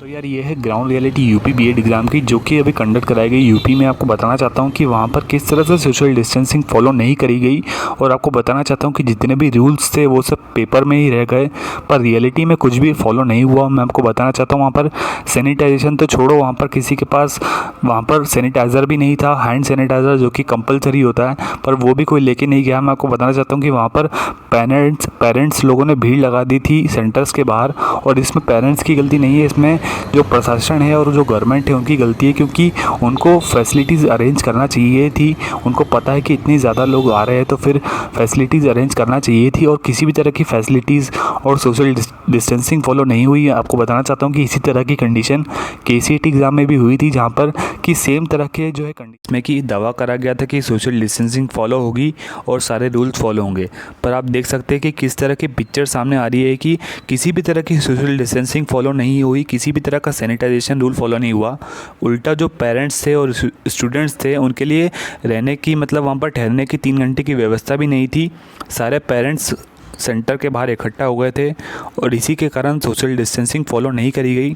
तो यार ये है ground reality UP BEd exam की, जो कि अभी कंडक्ट कराई गई यूपी में। आपको बताना चाहता हूँ कि वहाँ पर किस तरह से सोशल डिस्टेंसिंग फॉलो नहीं करी गई, और आपको बताना चाहता हूँ कि जितने भी रूल्स थे वो सब पेपर में ही रह गए, पर रियलिटी में कुछ भी फॉलो नहीं हुआ। मैं आपको बताना चाहता हूँ वहाँ पर सैनिटाइजेशन तो छोड़ो, वहाँ पर किसी के पास वहाँ पर सैनिटाइज़र भी नहीं था, हैंड सैनिटाइज़र जो कि कंपलसरी होता है, पर वो भी कोई लेके नहीं गया। मैं आपको बताना चाहता हूँ कि वहाँ पर पेरेंट्स लोगों ने भीड़ लगा दी थी सेंटर्स के बाहर, और इसमें पेरेंट्स की गलती नहीं है, इसमें जो प्रशासन है और जो गवर्नमेंट है उनकी गलती है, क्योंकि उनको फैसिलिटीज़ अरेंज करना चाहिए थी। उनको पता है कि इतने ज़्यादा लोग आ रहे हैं तो फिर फैसिलिटीज़ अरेंज करना चाहिए थी, और किसी भी तरह की फैसिलिटीज़ और सोशल डिस्टेंसिंग फॉलो नहीं हुई। आपको बताना चाहता हूँ कि इसी तरह की कंडीशन केसीईटी एग्ज़ाम में भी हुई थी, जहाँ पर कि सेम तरह के जो है कंडीशन में कि दावा करा गया था कि सोशल डिस्टेंसिंग फॉलो होगी और सारे रूल्स फॉलो होंगे, पर आप देख सकते हैं कि किस तरह की पिक्चर सामने आ रही है कि किसी भी तरह की सोशल डिस्टेंसिंग फॉलो नहीं हुई, किसी भी तरह का सैनिटाइजेशन रूल फॉलो नहीं हुआ। उल्टा जो पेरेंट्स थे और स्टूडेंट्स थे उनके लिए रहने की, मतलब वहाँ पर ठहरने की 3 घंटे की व्यवस्था भी नहीं थी। सारे पेरेंट्स सेंटर के बाहर इकट्ठा हो गए थे, और इसी के कारण सोशल डिस्टेंसिंग फॉलो नहीं करी गई।